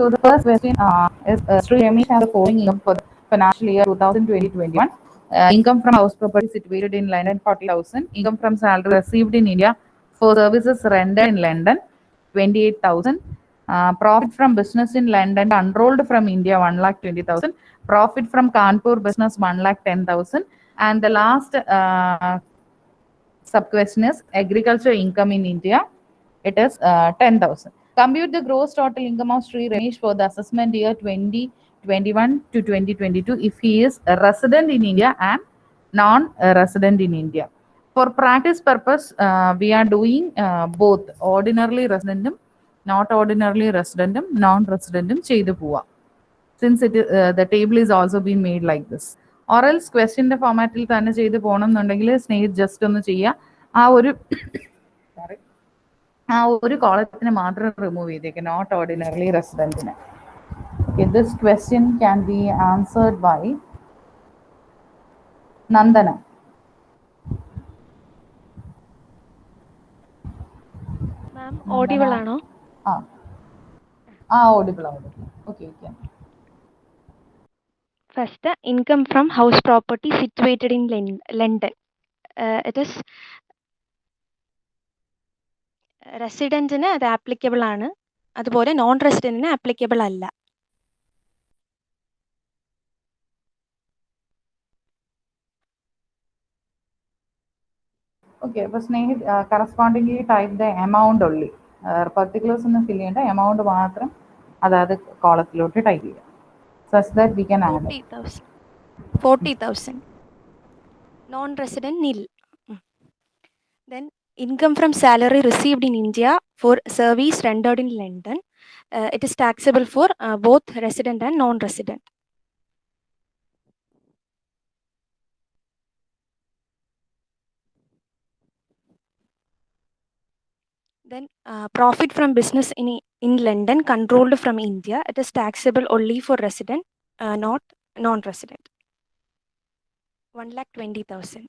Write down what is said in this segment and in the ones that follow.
So the first question is Sri Ramesh has the following income for the financial year 2020-21. Income from house property situated in London 40,000. Income from salary received in India for services rendered in London 28,000. Profit from business in London unrolled from India 1,20,000. Profit from Kanpur business 1,10,000. And the last sub question is agriculture income in India. It is 10,000. Compute the gross total income of Sri Ramesh for the assessment year 2021 to 2022 if he is a resident in India and non-resident in India. For practice purpose, we are doing both ordinarily residentum, not ordinarily residentum, non-residentum ചെയ്തു പോവാം. Since the table is also being made like this. Or else ക്വസ്റ്റ്യൻ്റെ ഫോമാറ്റിൽ തന്നെ ചെയ്ത് പോകണം എന്നുണ്ടെങ്കിൽ Snehith just ഒന്ന് ചെയ്യുക. ആ ഒരു സോറി ആ ഒരു കോളത്തിന് മാത്രം റിമൂവ് ചെയ്തേക്ക്, നോട്ട് ഓർഡിനറിലി റെസിഡൻറ്റിന്. Okay, this question can be answered by Nandana. Ma'am, audible ആണോ? Audible. Okay, you can. First, income from house property situated in London. It is റെസിഡൻറ്റിന് അത് ആപ്ലിക്കബിൾ ആണ്, അതുപോലെ നോൺ റെസിഡൻറ്റിന് ആപ്ലിക്കബിൾ അല്ല. Okay, but Snehit, correspondingly type the amount only. Particulars ഒന്നും fill ചെയ്യേണ്ട, amount മാത്രം അതായത് കോളത്തിലോട്ട് type ചെയ്യുക. Such that we can add it. 40,000. Non-resident nil. Then income from salary received in India for service rendered in London. It is taxable for both resident and non-resident. Then profit from business in London controlled from India. It is taxable only for resident, not non-resident. 1,20,000.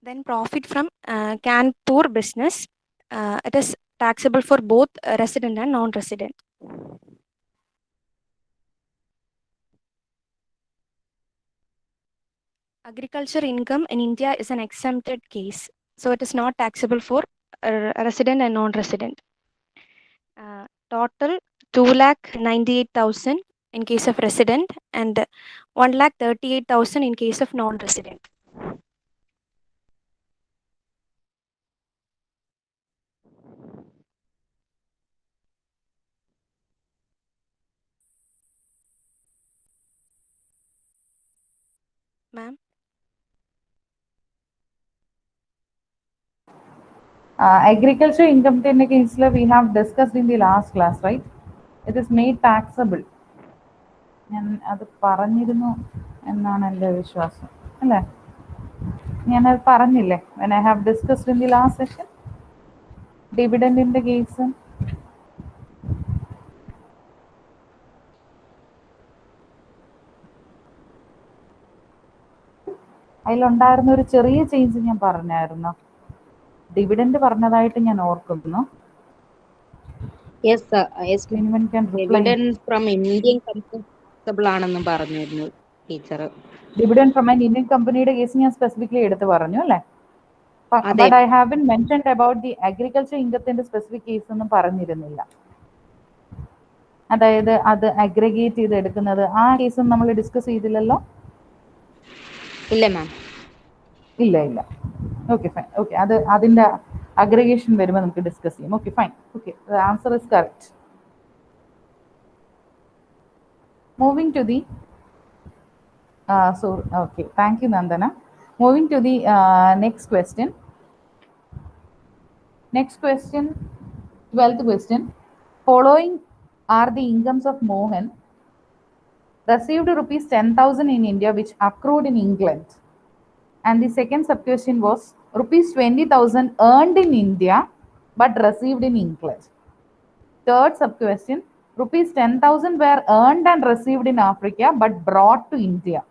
Then profit from Kanpur business. It is taxable for both resident and non-resident. Agriculture income in India is an exempted case, so it is not taxable for resident and non-resident. Total 2,98,000 in case of resident and 1,38,000 in case of non-resident. Ma'am? Agriculture income in the case we have discussed in the last class, right? It is made taxable. ഞാൻ അത് പറഞ്ഞിരുന്നു എന്നാണ് എൻ്റെ വിശ്വാസം, അല്ലേ? ഞാനത് പറഞ്ഞില്ലേ when I have discussed in the last session? Dividend in the case. അതിലുണ്ടായിരുന്ന ഒരു ചെറിയ ചേഞ്ച് ഞാൻ പറഞ്ഞായിരുന്നു. ഡിവിഡൻഡ് പറഞ്ഞതായിട്ട് ഞാൻ ഓർക്കുന്നു. Yes, sir. Yes, dividend from Indian company ആണെന്ന് പറഞ്ഞിരുന്നു teacher. Dividend from an Indian കമ്പനിയുടെ കേസ് ഞാൻ സ്പെസിഫിക്കലി എടുത്ത് പറഞ്ഞു, അല്ലേ? But I have been mentioned about the agriculture ഇൻകത്തിന്റെ സ്പെസിഫിക് കേസ് ഒന്നും പറഞ്ഞിരുന്നില്ല. അതായത് അത് അഗ്രിഗേറ്റ് ചെയ്ത് എടുക്കുന്നത്, ആ കേസും നമ്മൾ ഡിസ്കസ് ചെയ്തില്ലല്ലോ. ഇല്ല മാം, ഇല്ല. Okay fine. ഓക്കെ, അത് അതിൻ്റെ അഗ്രിഗേഷൻ വരുമ്പോൾ നമുക്ക് ഡിസ്കസ് ചെയ്യാം. Okay fine. Okay, the answer is correct. Moving to the okay, thank you Nandana. Moving to the next question. 12th question. Following are the incomes of Mohan received rupees 10,000 in India which accrued in England. And the second sub question was rupees 20,000 earned in India but received in England. Third sub question, rupees 10,000 were earned and received in Africa but brought to India.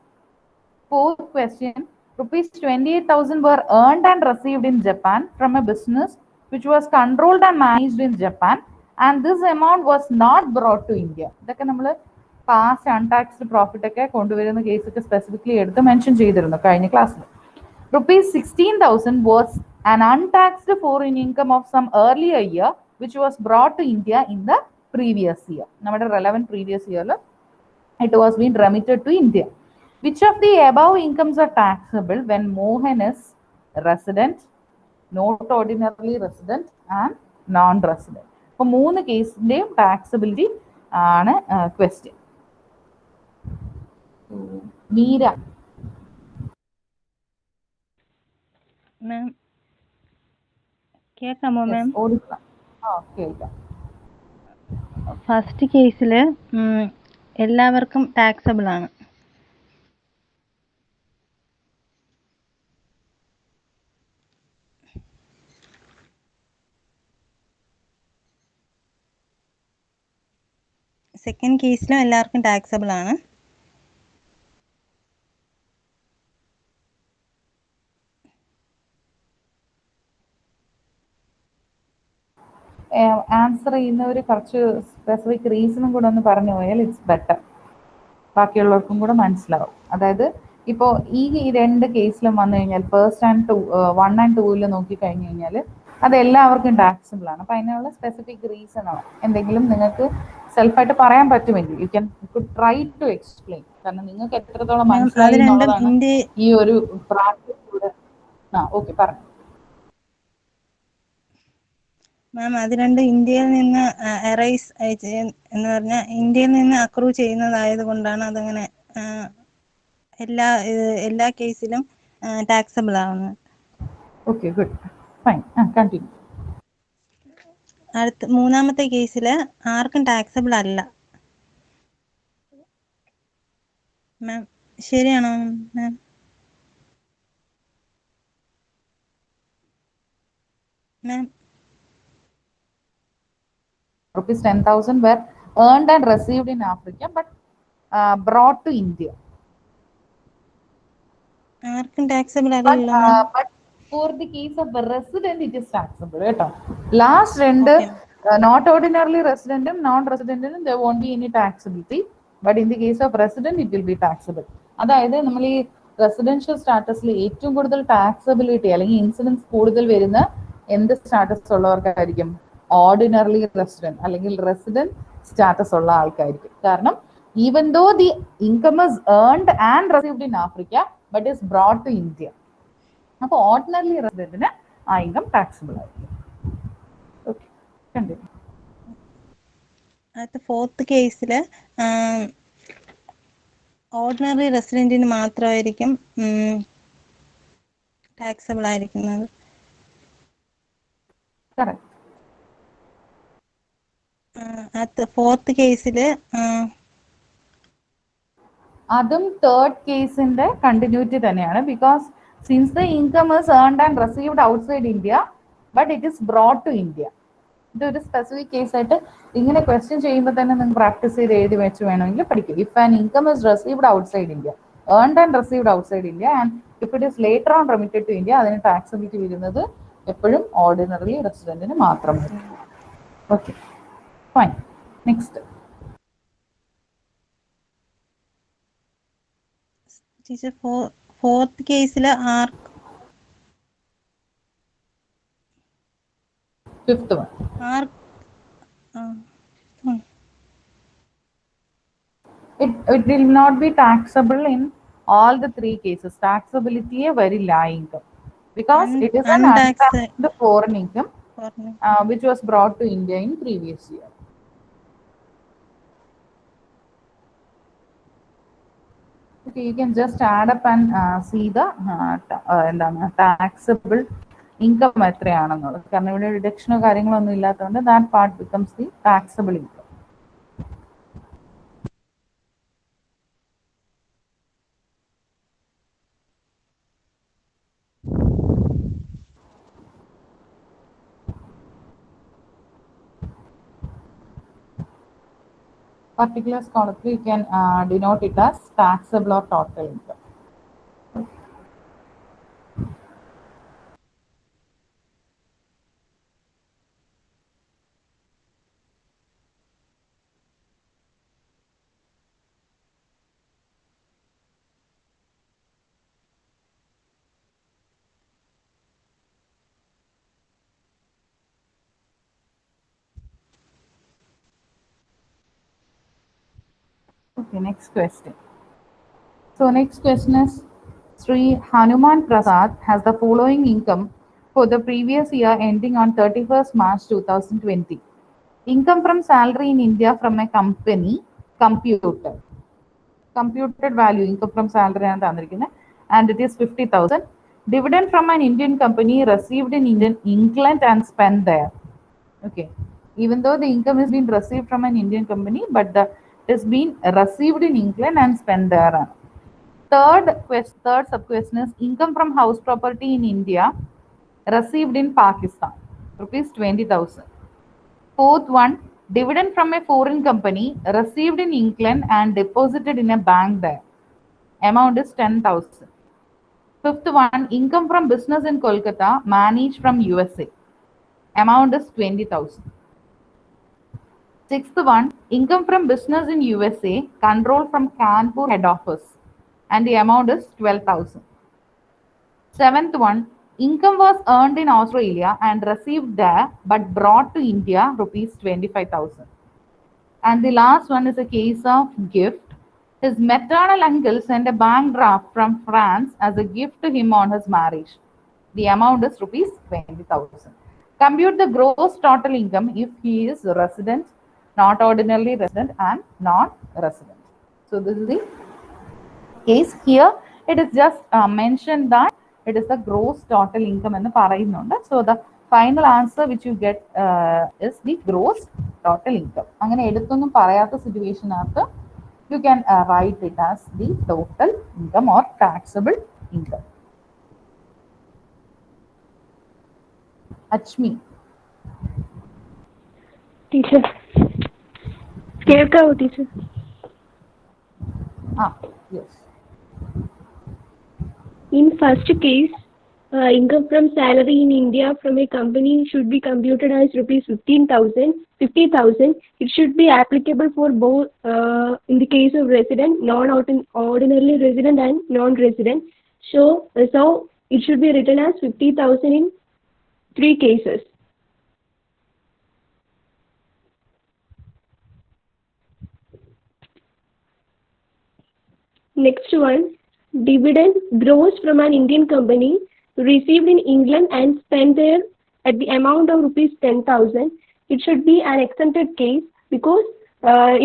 Fourth question, Rupees 28,000 were earned and received in Japan from a business which was controlled and managed in Japan, and this amount was not brought to India. ഇതൊക്കെ നമ്മൾ past untaxed profit ഒക്കെ കൊണ്ടുവരുന്ന കേസൊക്കെ specifically എടുത്ത് mention ചെയ്തിരുന്നു കഴിഞ്ഞ ക്ലാസ്സിൽ. Rupees 16,000 was an untaxed foreign income of some earlier year which was brought to India in the previous year. നമ്മുടെ relevant previous year it was being remitted to India. Which of the above incomes are taxable when Mohan is resident, not ordinarily resident and non-resident? അപ്പോൾ 3 കേസിന്റെയും taxability ആണ് question. Meera. മാം കേൾക്കാമോ മാം? കേൾക്കാം. First കേസിൽ എല്ലാവർക്കും taxable ആണ്. Second കേസിലും എല്ലാവർക്കും ടാക്സബിൾ ആണ്. ആൻസർ ചെയ്യുന്നവർ കുറച്ച് സ്പെസിഫിക് റീസണും കൂടെ ഒന്ന് പറഞ്ഞു പോയാൽ ഇറ്റ്സ് ബെറ്റർ, ബാക്കിയുള്ളവർക്കും കൂടെ മനസ്സിലാവും. അതായത് ഇപ്പോൾ ഈ 2 കേസിലും വന്നു കഴിഞ്ഞാൽ ഫസ്റ്റ് ആൻഡ് 1 and 2 നോക്കിക്കഴിഞ്ഞു കഴിഞ്ഞാൽ അത് എല്ലാവർക്കും ടാക്സിബിൾ ആണ്. അപ്പം അതിനുള്ള സ്പെസിഫിക് റീസണോ എന്തെങ്കിലും നിങ്ങൾക്ക് സെൽഫായിട്ട് പറയാൻ പറ്റുമെങ്കിൽ you can try to explain. കാരണം നിങ്ങൾക്ക് എത്രത്തോളം മനസ്സിലായി എന്നുള്ളതാണ് ഈ ഒരു പ്രാക്ടീസിലൂടെ. ഓക്കെ, പറഞ്ഞു മാം. അത് രണ്ട് ഇന്ത്യയിൽ നിന്ന് എറൈസ് എന്ന് പറഞ്ഞാൽ ഇന്ത്യയിൽ നിന്ന് അക്രൂ ചെയ്യുന്നതായത് കൊണ്ടാണ് അതങ്ങനെ എല്ലാ കേസിലും ടാക്സബിൾ ആവുന്നത്. Okay, good, fine, continue. അടുത്ത മൂന്നാമത്തെ കേസിൽ ആർക്കും ടാക്സബിൾ അല്ല. മാം ശരിയാണോ മാം? മാം Rupees 10,000 were earned and received in Africa but brought to India. ആർക്കും ടാക്സബിൾ അല്ലല്ലോ. But for the case of a resident it is taxable. Last രണ്ട് not ordinarily resident and non-resident there won't be any taxability, but in the case of resident it will be taxable. അതായത് നമ്മൾ ഈ residential സ്റ്റാറ്റസിൽ ഏറ്റവും കൂടുതൽ taxability അല്ലെങ്കിൽ incidents കൂടുതൽ വരുന്ന എന്ത് സ്റ്റാറ്റസ് ഉള്ളവർക്കായിരിക്കും? ഓർഡിനറിലി റെസിഡന്റ് അല്ലെങ്കിൽ റെസിഡന്റ് സ്റ്റാറ്റസ് ഉള്ള ആൾക്കായിരിക്കും. കാരണം even though the income is earned and received in Africa but is brought to India. അപ്പോൾ ഓർഡിനറിലി റെസിഡന്റിന് ആ ഇൻകം ടാക്സിബിൾ ആയിരിക്കും. Okay, continue. അടുത്ത ഫോർത്ത് കേസിൽ ഓർഡിനറി റെസിഡന്റിന് മാത്രമായിരിക്കും ടാക്സബിൾ ആയിരിക്കുന്നത്. കറക്റ്റ്. അടുത്ത ഫോർത്ത് കേസിൽ അതും തേർഡ് കേസിന്റെ കണ്ടിന്യൂറ്റി തന്നെയാണ്. Because since the income is earned and received outside India but it is brought to India. ഇതൊരു സ്പെസിഫിക് കേസായിട്ട് ഇങ്ങനെ ക്വസ്റ്റ്യൻ ചെയ്യുമ്പോൾ തന്നെ നിങ്ങൾക്ക് പ്രാക്ടീസ് ചെയ്ത് എഴുതി വെച്ച് വേണമെങ്കിൽ പഠിക്കും. If an income is received outside India, earned and received outside India and if it is later on remitted to India, അതിന് ടാക്സബിലിറ്റി വരുന്നത് എപ്പോഴും ഓർഡിനറി റെസിഡന്റിന് മാത്രം വരും. Okay, fine. Next. Teacher fourth കേസിൽ fifth one it will not be taxable in all the 3 cases. Taxability varill income because it is an untaxed foreign income which was brought to India in previous year. Okay, you can just add up and see the taxable income എത്രയാണെന്നുള്ളത്. കാരണം ഇവിടെ ഡിഡക്ഷനോ കാര്യങ്ങളോ ഒന്നും ഇല്ലാത്തതുകൊണ്ട് that part becomes the taxable income. Particular column you can denote it as taxable or total income. Okay, next question. So next question is Sri Hanuman Prasad has the following income for the previous year ending on 31st March 2020. Income from salary in India from a company computed value income from salary and it is 50,000. Dividend from an Indian company received in England and spent there. Okay, even though the income has been received from an Indian company, but it has been received in England and spent there. Third sub question is income from house property in India received in Pakistan, rupees 20,000. Fourth one, dividend from a foreign company received in England and deposited in a bank there. Amount is 10,000. Fifth one, income from business in Kolkata managed from USA. Amount is 20,000. Sixth one, income from business in USA controlled from Kanpur head office. And the amount is 12,000. Seventh one, income was earned in Australia and received there but brought to India rupees 25,000. And the last one is a case of gift. His maternal uncle sent a bank draft from France as a gift to him on his marriage. The amount is rupees 20,000. Compute the gross total income if he is resident, not ordinarily resident, and non-resident. So this is the case here. It is just mentioned that it is the gross total income എന്ന് പറയുന്നുണ്ട്. So the final answer which you get is the gross total income. അങ്ങനെ എടുത്തൊന്നും പറയാത്ത സിറ്റുവേഷനകത്ത് you can write it as the total income or taxable income. Achmi. Teacher. കേൾക്കാവോ teacher? Yes. In first case, income from salary in India from a company should be computed as rupees 50,000. It should be applicable for both in the case of resident, non-ordinarily resident and non-resident. So it should be written as 50,000 in 3 cases. Next one, dividend gross from an Indian company received in England and spent there at the amount of rupees 10,000. It should be an exempted case because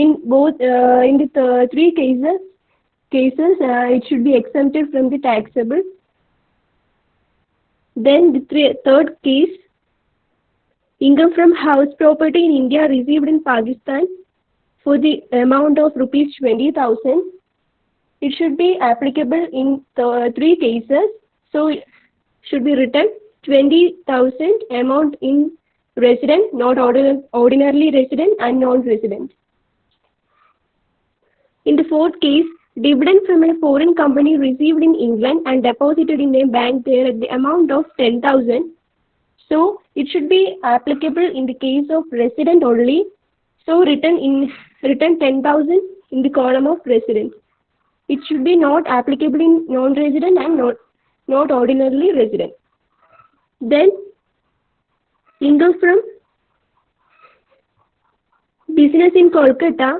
in the 3 cases it should be exempted from the taxable. Then the third case, income from house property in India received in Pakistan for the amount of rupees 20,000. It should be applicable in 3 cases. So it should be written 20,000 amount in resident, not ordinarily resident and non-resident. In the fourth case, dividend from a foreign company received in England and deposited in a bank there at the amount of 10,000. So it should be applicable in the case of resident only. So written 10,000 in the column of resident. It should be not applicable in non-resident and not ordinarily resident. Then income from business in Kolkata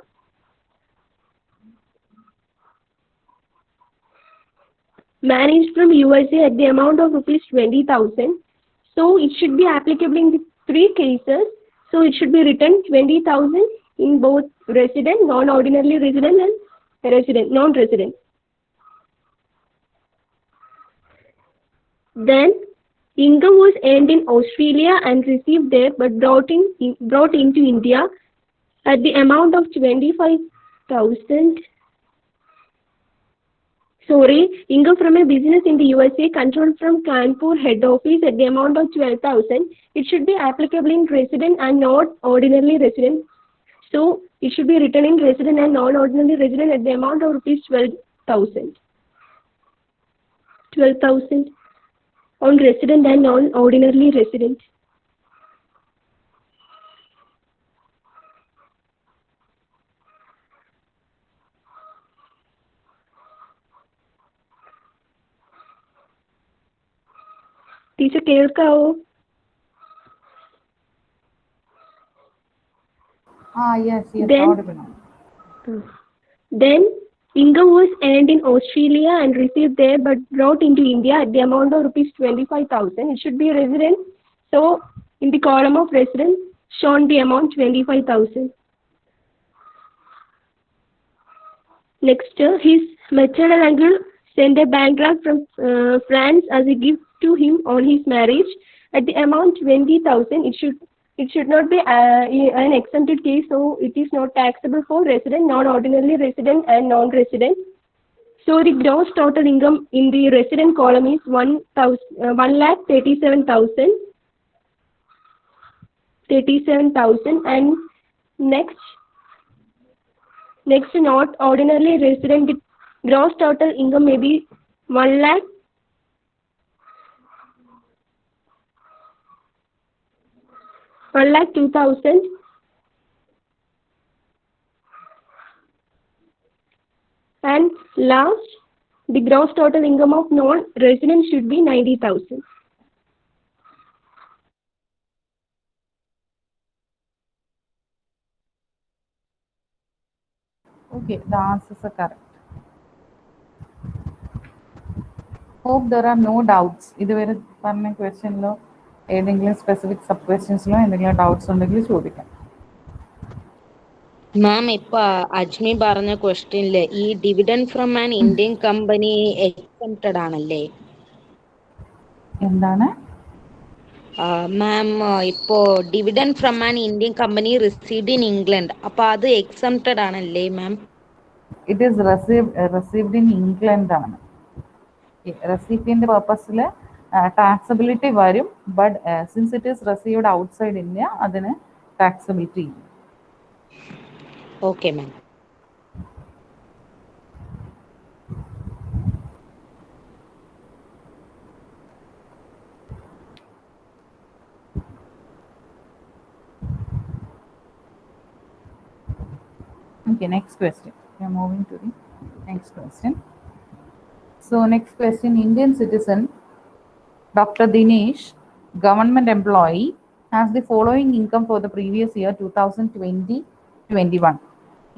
managed from USA at the amount of rupees 20,000. So it should be applicable in the 3 cases. So it should be written 20,000 in both resident, non-ordinarily resident and resident, non-resident. Then income was earned in Australia and received there but brought into India at the amount of 25,000. Income from a business in the USA controlled from Kanpur head office at the amount of 12,000. It should be applicable in resident and not ordinarily resident. So it should be written in resident and non-ordinary resident at the amount of rupees 12,000. 12,000 on resident and non-ordinarily resident. Teacher കേൾക്കാവോ? Yes, Then- audible. Then income was earned in Australia and received there but brought into India at the amount of rupees 25,000. It should be resident. So in the column of resident, shown the amount 25,000. Next, his maternal uncle sent a bank draft from France as a gift to him on his marriage at the amount 20,000. It should not be an exempted case, so it is not taxable for resident, non-ordinary resident, and non-resident. So the gross total income in the resident column is 1,37,000, and next not ordinarily resident, the gross total income may be 1,02,000. And last, the gross total income of non-resident should be 90,000. Okay, the answers are correct. Hope there are no doubts. ഇതുവരെ പറഞ്ഞ ക്വസ്റ്റ്യനിലോ ഏതെങ്കിലും specific sub ക്വസ്റ്റ്യൻസിലോ എന്തെങ്കിലും doubts ഉണ്ടെങ്കിൽ ചോദിക്കാം. മാം ഇപ്പൊ അജ്മി പറഞ്ഞ ക്വസ്റ്റ്യനില് ഈ dividend from an Indian company exempted ആണല്ലേ? എന്താണ് മാം ഇപ്പോ dividend from an Indian company received in England, അപ്പൊ അത് എക്സംപ്റ്റഡ് ആണല്ലേ ma'am? It is received in England ആണ്. റെസിപ്പിയന്റ് പർപ്പസിൽ ടാക്സബിലിറ്റി വരും, but since it is received outside India അതിന് ടാക്സബിലിറ്റി ഇല്ല. Okay ma'am. Okay, next question. We are moving to the next question. So next question, Indian citizen Dr. Dinesh, government employee, has the following income for the previous year 2020-21.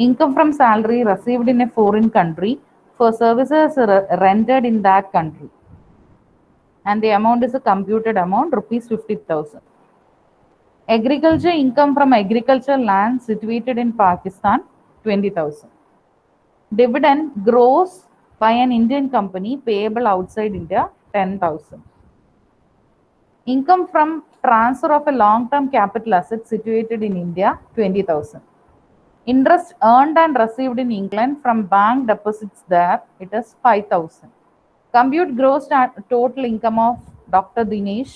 Income from salary received in a foreign country for services rendered in that country. And the amount is a computed amount, rupees 50,000. Agriculture income from agricultural land situated in Pakistan, 20,000. Dividend gross by an Indian company payable outside India, 10,000. Income from transfer of a long-term capital asset situated in India, 20,000. Interest earned and received in England from bank deposits there, it is 5,000. Compute gross total income of Dr. Dinesh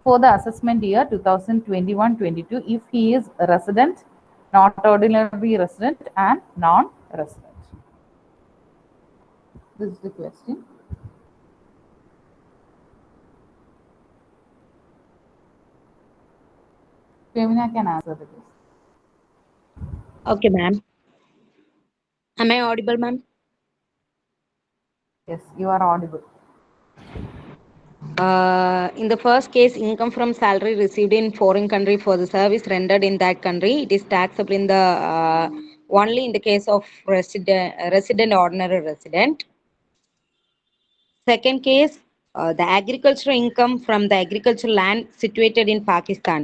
for the assessment year 2021-22 if he is a resident, not ordinary resident, and non-resident. This is the question. Femina can answer the question. Okay, ma'am. Am I audible, ma'am? Yes, you are audible. In the first case, income from salary received in foreign country for the service rendered in that country, it is taxable in the only in the case of resident ordinary resident. Second case, the agricultural income from the agricultural land situated in Pakistan.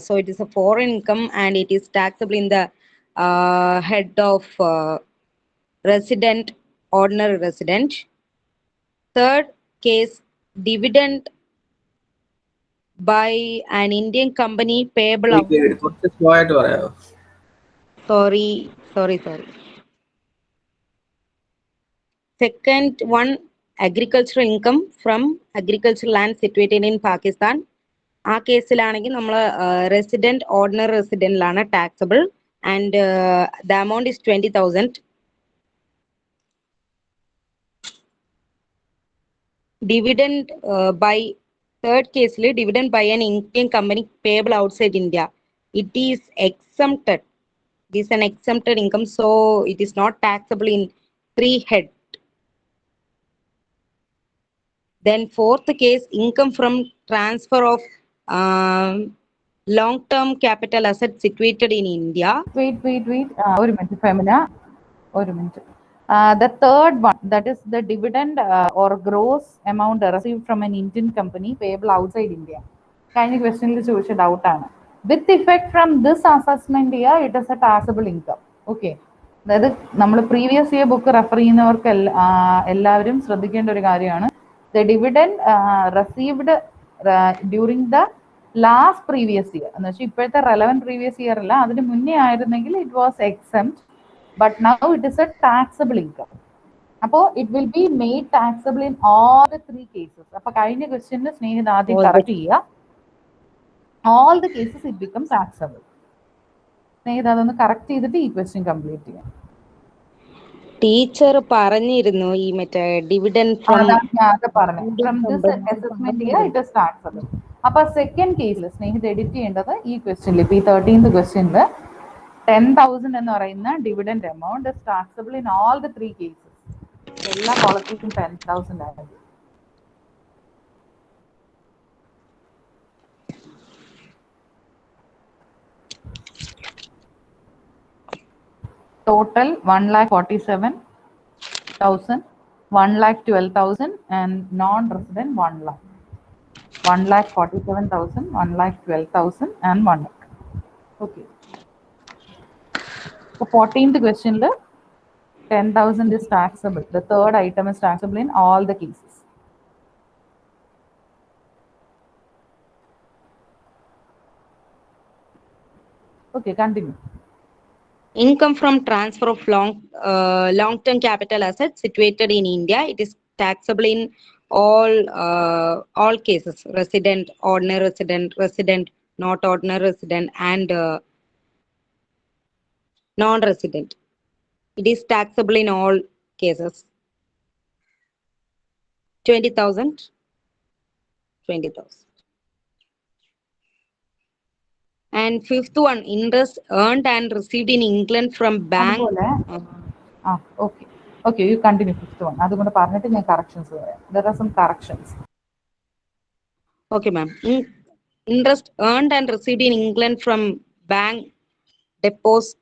So it is a foreign income and it is taxable in the head of resident ordinary resident. Third case, dividend by an Indian company payable of sorry. Second one, agricultural income from agricultural land situated in Pakistan. ആ കേസിലാണെങ്കിൽ നമ്മൾ resident ordinary റെസിഡന്റിലാണ് taxable and the amount is 20,000. Dividend by third case, dividend by an Indian company payable outside India, it is exempted. It is an exempted income, so it is not taxable in 3 head. Then fourth case, income from transfer of long-term capital asset situated in India. Wait. Or Femina. ഒരു minute. The third one, that is the dividend or gross amount received from an Indian company payable outside India. കഴിഞ്ഞ ക്വസ്റ്റ്യനിൽ ചോദിച്ച ഡൗട്ടാണ്. With effect from this assessment year it is a taxable income. Okay, അതായത് നമ്മൾ previous year book refer ചെയ്യുന്നവർക്ക് എല്ലാവരും ശ്രദ്ധിക്കേണ്ട ഒരു കാര്യമാണ്. The dividend received during the last previous year എന്ന് വെച്ചാൽ ഇപ്പോഴത്തെ റെലവൻറ്റ് പ്രീവിയസ് ഇയർ അല്ല, അതിന് മുന്നേ ആയിരുന്നെങ്കിൽ it was exempt, but now it is a taxable income. അപ്പോൾ it will be made taxable in all the three cases. അപ്പൊ കഴിഞ്ഞ ക്വസ്റ്റ്യനിൽ സ്നേഹിത ആദ്യം കറക്റ്റ് ചെയ്യുക. all the cases it becomes taxable. സ്നേഹിത അതൊന്ന് കറക്റ്റ് ചെയ്തിട്ട് ഈ ക്വസ്റ്റ്യൻ കംപ്ലീറ്റ് ചെയ്യാം. ടീച്ചർ പറഞ്ഞിരുന്നു ഈ മറ്റേ dividend from this assessment year it is taxable. അപ്പൊ സെക്കൻഡ് കേസിൽ സ്നേഹിത എഡിറ്റ് ചെയ്യേണ്ടത് ഈ ക്വസ്റ്റ്യനിൽ, ഇപ്പൊ ഈ 13th ക്വസ്റ്റ്യനിൽ 10,000 എന്ന് പറയുന്ന dividend amount is taxable in all the three cases. എല്ലാ കോളത്തിലും 10,000 ആണ്. Total 1,47,000, 1,12,000 and non-resident 1 lakh. 1,47,000, 1,12,000 and 1 lakh. Okay. So 14th question, 10,000 is taxable. The third item is taxable in all the cases. Okay, continue. Income from transfer of long-term capital assets situated in India, it is taxable in all cases: resident, ordinary resident, resident, not ordinary resident, and non-resident. It is taxable in all cases. 20,000, 20,000. And fifth one, interest earned and received in England from bank. Okay. Okay, you continue fifth one. അതുകൊണ്ട് പറഞ്ഞിട്ട് ഞാൻ corrections പറയാം. There are some corrections. Okay, ma'am. Interest earned and received in England from bank deposit.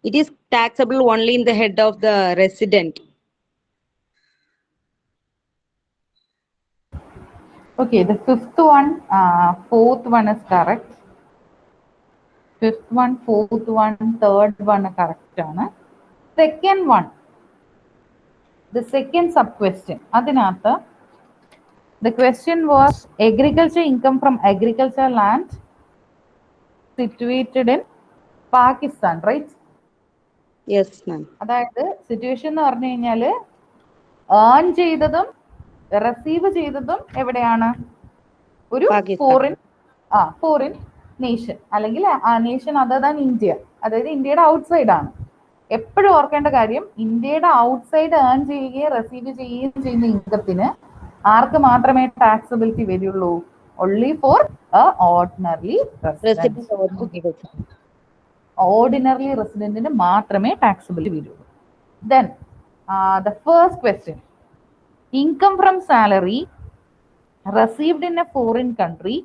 It is taxable only in the head of the resident. Okay, the fifth one, fourth one is correct. Fifth one, fourth one, third one correct ആണ്. Second one, the second sub question, അതിനകത്ത് the question was agriculture income from agricultural land situated in Pakistan, right? Yes, ma'am. അതായത് situation എന്ന് പറഞ്ഞു കഴിഞ്ഞാല് earn ചെയ്തതും receive ചെയ്തതും എവിടെയാണ്? ഒരു ഫോറിൻ നേഷൻ, അല്ലെങ്കിൽ നേഷൻ അതർ ദാൻ ഇന്ത്യ, അതായത് ഇന്ത്യയുടെ ഔട്ട്സൈഡ് ആണ്. എപ്പോഴും ഓർക്കേണ്ട കാര്യം, ഇന്ത്യയുടെ ഔട്ട്സൈഡ് ഏൺ ചെയ്യുകയും റിസീവ് ചെയ്യുകയും ചെയ്യുന്ന ഇൻകത്തിന് ആർക്ക് മാത്രമേ ടാക്സബിലിറ്റി വരുള്ളൂ? only for a ordinary resident. Ordinary resident മാത്രമേ taxable വരുള്ളൂ. Then the first question, income from salary received in a foreign country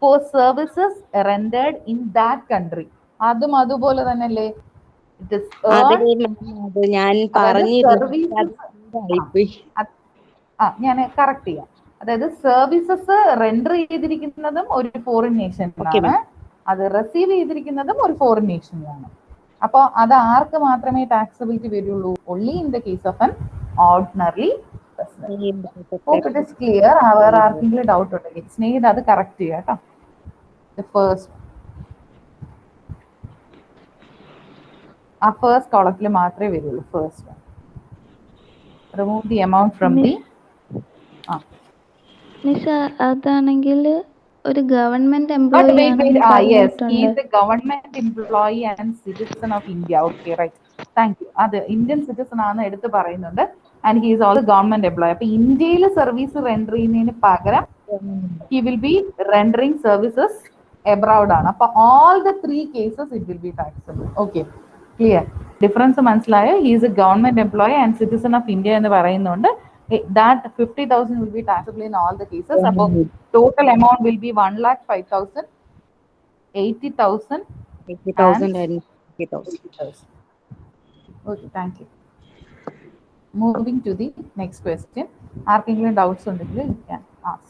for services rendered in that country. അതും അതുപോലെ തന്നെയല്ലേ? ഞാൻ കറക്റ്റ് ചെയ്യാം. അതായത് സർവീസസ് റെൻഡർ ചെയ്തിരിക്കുന്നതും ഒരു ഫോറിൻ നേഷനിലാണ്, അത് റിസീവ് ചെയ്തിരിക്കുന്നതും ഒരു ഫോറിൻ നേഷനിലാണ്. അപ്പൊ അത് ആർക്ക് മാത്രമേ ടാക്സബിലിറ്റി വരുള്ളൂ? only in the case of an ordinary resident. Hope it is clear. വേറെ ആർക്കെങ്കിലും ഡൗട്ട് ഉണ്ടെങ്കിൽ സ്നേഹിത അത് കറക്റ്റ് ചെയ്യാം കേട്ടോ. The first, ആ ഫസ്റ്റ് കോളത്തിൽ മാത്രമേ വരുള്ളൂ. First one, remove the amount from the. Miss അതാണെങ്കിൽ ഒരു government government employee and citizen of India. Okay, right, thank you. അത് ഇന്ത്യൻ സിറ്റിസൺ ആണെന്ന് എടുത്ത് പറയുന്നുണ്ട്. And he is also government employee. അപ്പൊ ഇന്ത്യയിൽ സർവീസ് റെൻഡർ ചെയ്യുന്നതിന് പകരം he will be rendering services abroad ആണ്. അപ്പൊ all the three cases it will be taxable. Okay, clear? Difference മനസ്സിലായോ? He is a government employee and citizen of India എന്ന് പറയുന്നുണ്ട്. That 50,000 will be taxable in all the cases. Total amount will be 1,05,000, 80,000 80,000 and 50,000. 80,000. Okay, thank you. Moving to the next question. ആർക്കെങ്കിലും doubts ഉണ്ടെങ്കിൽ you can ask.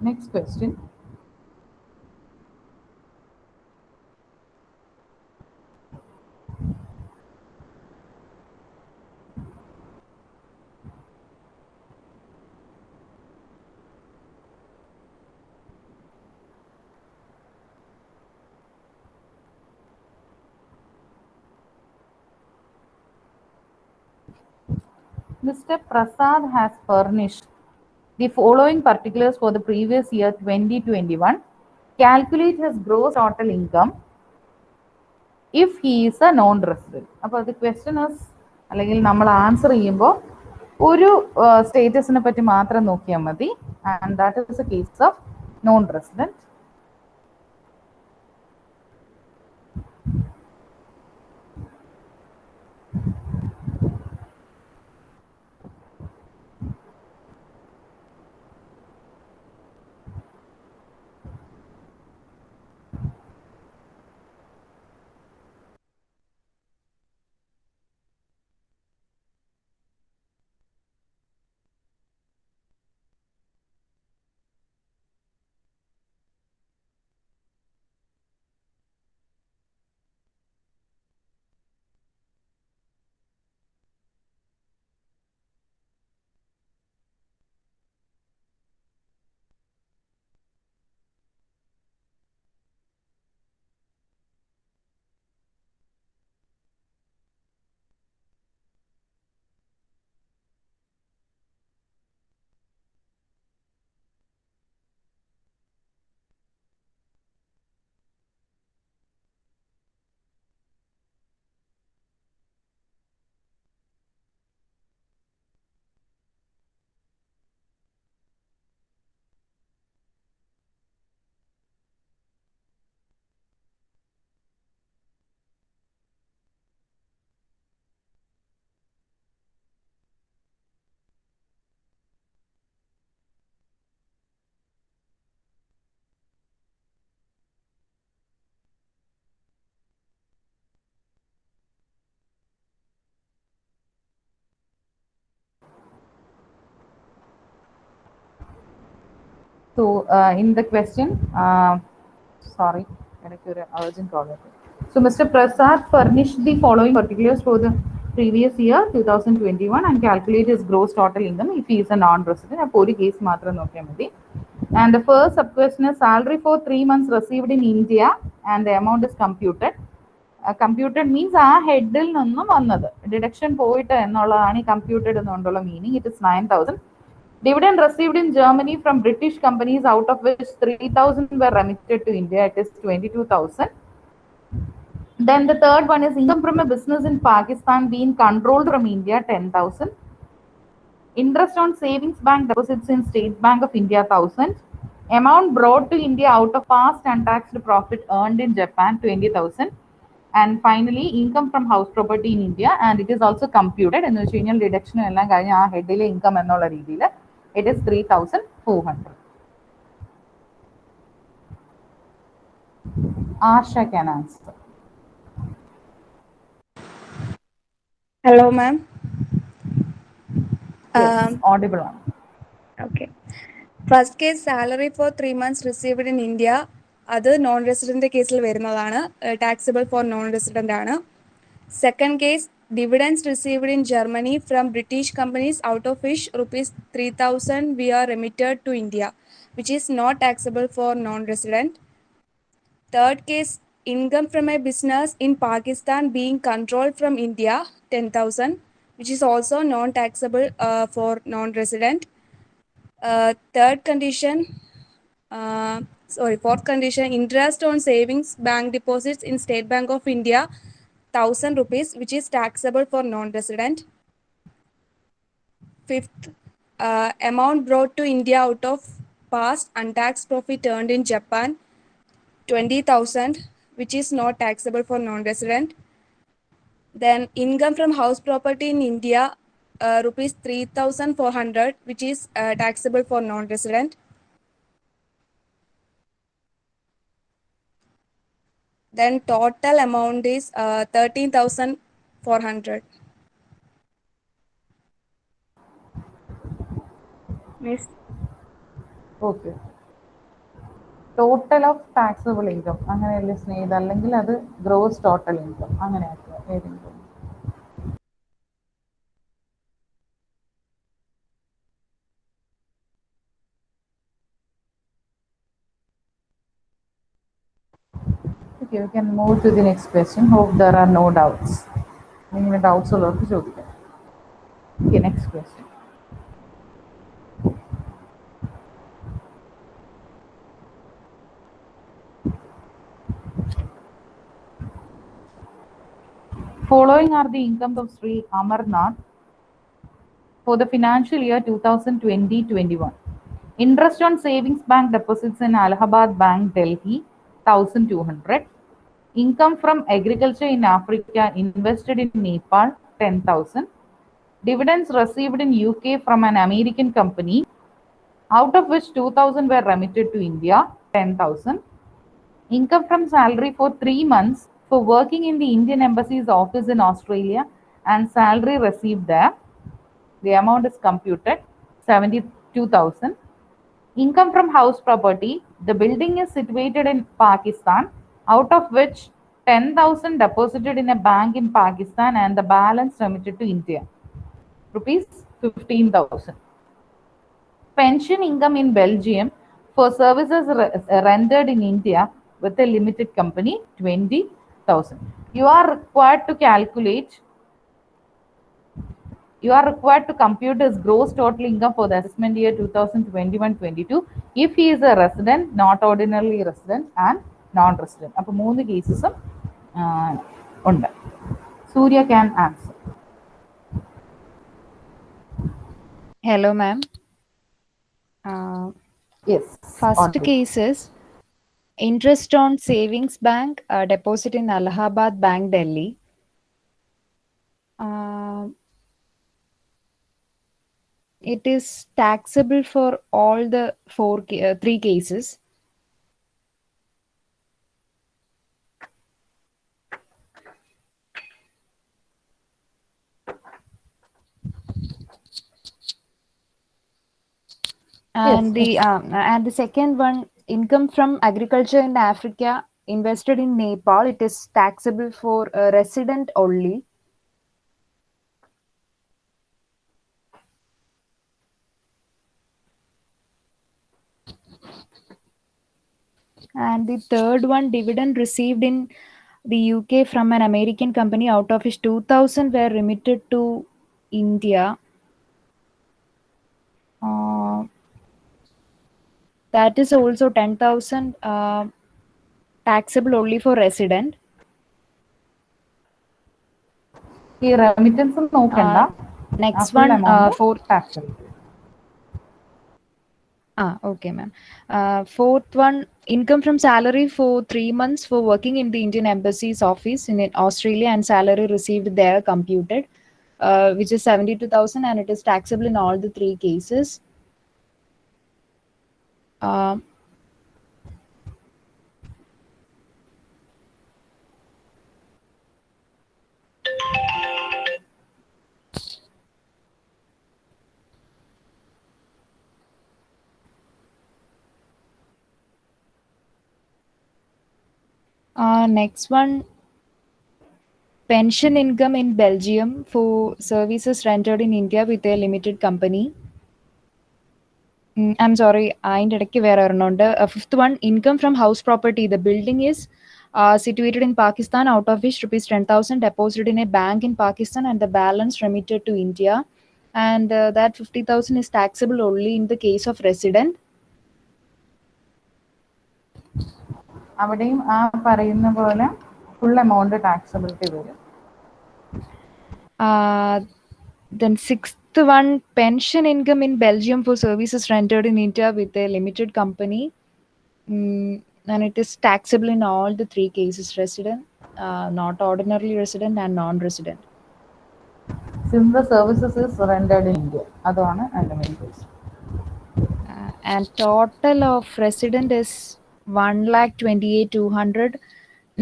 Next question. Mr. Prasad has furnished the following particulars for the previous year 2021. Calculate his gross total income if he is a non-resident. അപ്പോൾ the question is, അല്ലെങ്കിൽ നമ്മൾ answer ചെയ്യുമ്പോൾ ഒരു സ്റ്റേറ്റസിനെ പറ്റി മാത്രം നോക്കിയാൽ മതി, and that is the case of non-resident. So in the question, sorry, urgent call. So Mr. Prasad furnished the following particulars for the previous year 2021 and calculate his gross total income if he is a non-resident. അപ്പോൾ ഒരു case മാത്രം നോക്കിയാൽ മതി. And the first sub question is salary for 3 months received in India and the amount is computed. Computed means ആ ഹെഡിൽ നിന്നും വന്നത്, deduction പോയിട്ട് എന്നുള്ളതാണ് ഈ computed എന്നുകൊണ്ടുള്ള meaning. It is 9,000. Dividend received in Germany from British companies, out of which 3,000 were remitted to India, it is 22,000. Then the third one is income from a business in Pakistan being controlled from India, 10,000. Interest on savings bank deposits in State Bank of India, 1,000. Amount brought to India out of past untaxed profit earned in Japan, 20,000. And finally, income from house property in India, and it is also computed എന്ന് വെച്ച് കഴിഞ്ഞാൽ deduction എല്ലാം കഴിഞ്ഞ് ആ ഹെഡിലെ income എന്നുള്ള രീതിയിൽ it is 3,400. Asha can answer. Hello, ma'am. Yes, audible one. Okay. First case, salary for 3 months received in India. അത് non resident കേസിൽ വരുന്നതാണ്, ടാക്സിബിൾ ഫോർ നോൺ റെസിഡന്റ് ആണ്. Second case, dividends received in Germany from British companies out of which ₹3,000 were remitted to India, which is not taxable for non resident. Third case, income from a business in Pakistan being controlled from India, 10,000, which is also non-taxable for non-resident. Fourth condition, interest on savings bank deposits in State Bank of India, ₹1,000, which is taxable for non-resident. Fifth, amount brought to India out of past untaxed profit earned in Japan 20,000, which is not taxable for non-resident. Then income from house property in India, rupees 3,400, which is taxable for non-resident. Then total amount is 13,400. Miss. Okay, total of taxable income അങ്ങനെയല്ലേ സ്നേഹിത, അല്ലെങ്കിൽ അത് gross total income അങ്ങനെയാക്കുക ഏതെങ്കിലും. Okay, we can move to the next question. Hope there are no doubts. Any doubts ഉള്ളവർക്ക് ചോദിക്കാം. Okay, next question. Following are the incomes of Sri Amarnath for the financial year 2020-21. Interest on savings bank deposits in Allahabad Bank, Delhi, 1,200. Income from agriculture in Africa invested in Nepal, 10,000. Dividends received in UK from an American company, out of which 2,000 were remitted to India, 10,000. Income from salary for 3 months for working in the Indian Embassy's office in Australia and salary received there. The amount is computed, 72,000. Income from house property. The building is situated in Pakistan, out of which 10,000 deposited in a bank in Pakistan and the balance remitted to India, rupees 15,000. Pension income in Belgium for services rendered in India with a limited company, 20,000. You are required to calculate, you are required to compute his gross total income for the assessment year 2021-22 if he is a resident, not ordinarily resident and non-resident. അപ്പോൾ 3 കേസസും ഉണ്ട്. Surya can answer. Hello, ma'am. Yes. First audible. case is interest on savings bank deposit in Allahabad Bank, Delhi. It is taxable for all the 3 cases. And the second one, income from agriculture in Africa invested in Nepal, it is taxable for a resident only. And the third one, dividend received in the UK from an American company, out of which 2,000 were remitted to India. That is also 10,000 taxable only for resident. ഈ remittance നോക്കണ്ട. Next one, for taxable. Okay, ma'am. Fourth one, income from salary for 3 months for working in the Indian Embassy's office in Australia and salary received there computed, which is 72,000 and it is taxable in all the 3 cases. Next one, pension income in Belgium for services rendered in India with a limited company. I'm sorry, അതിൻ്റെ ഇടയ്ക്ക് വേറെ ഒരെണ്ണമുണ്ട്. Fifth one, income from house property. The building is situated in Pakistan, out of which rupees 10,000 deposited in a bank in Pakistan and the balance remitted to India. And that 50,000 is taxable only in the case of resident. അവിടെയും ആ പറയുന്ന പോലെ full amount taxability വരും. Then sixth one, pension income in Belgium for services rendered in India with a limited company. And it is taxable in all the three cases: resident, not ordinarily resident, and non-resident. Since the services is rendered in India, അതാണ് എൻ്റെ main question. And total of resident is 1,28,200.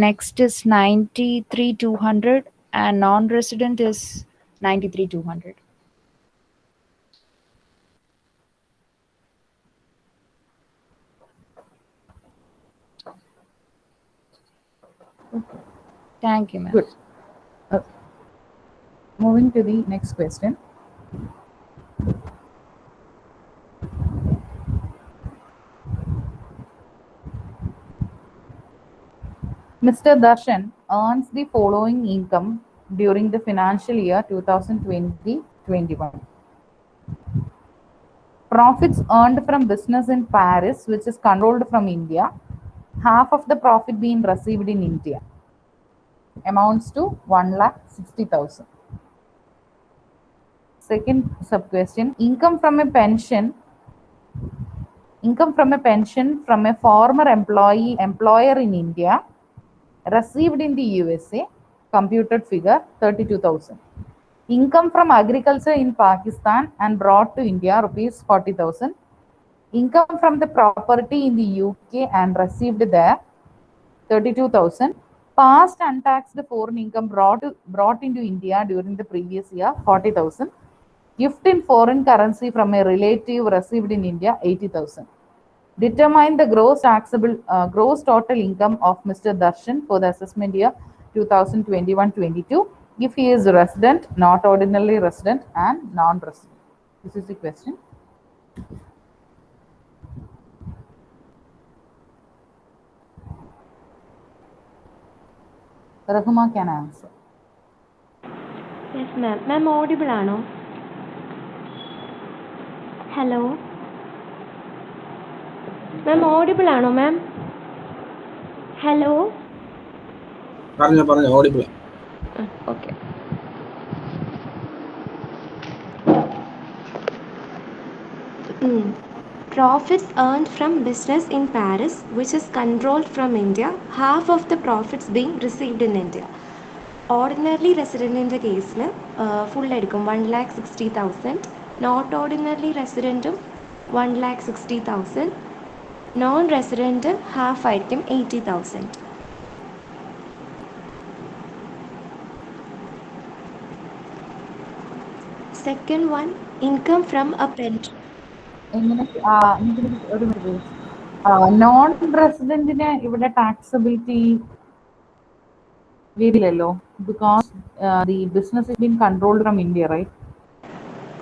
Next is 93,200, and non-resident is 93,200. Thank you, ma'am. Good. Moving to the next question. Mr. Darshan earns the following income during the financial year 2020-21. Profits earned from business in Paris, which is controlled from India, half of the profit being received in India, amounts to 1,60,000. Second sub-question, income from a pension from a former employer in India received in the USA, computed figure 32,000. Income from agriculture in Pakistan and brought to India, rupees 40,000. Income from the property in the UK and received there, 32,000. Past untaxed foreign income brought into India during the previous year, 40,000. Gift in foreign currency from a relative received in India, 80,000. Determine the gross total income of Mr. Darshan for the assessment year 2021-22 if he is resident, not ordinarily resident, and non-resident. This is the question. Rahuma can answer. Yes, ma'am. Ma'am, audible ആണോ? Hello ma'am, audible ആണോ മാം? Hello, പറഞ്ഞോ audible. Okay. Profits earned from business in Paris, which is controlled from India, half of the profits being received in India. Ordinarily റെസിഡൻറ്റിൻ്റെ കേസിൽ full എടുക്കും 1,60,000. Not ordinary റെസിഡൻറ്റും 1,60,000. Non resident half ആയിരിക്കും 80,000. Second one, income from a pension. Non റെസിഡന്റിന് ഇവിടെ ടാക്സബിലിറ്റി വരില്ലല്ലോ, because the business is being controlled from India, right?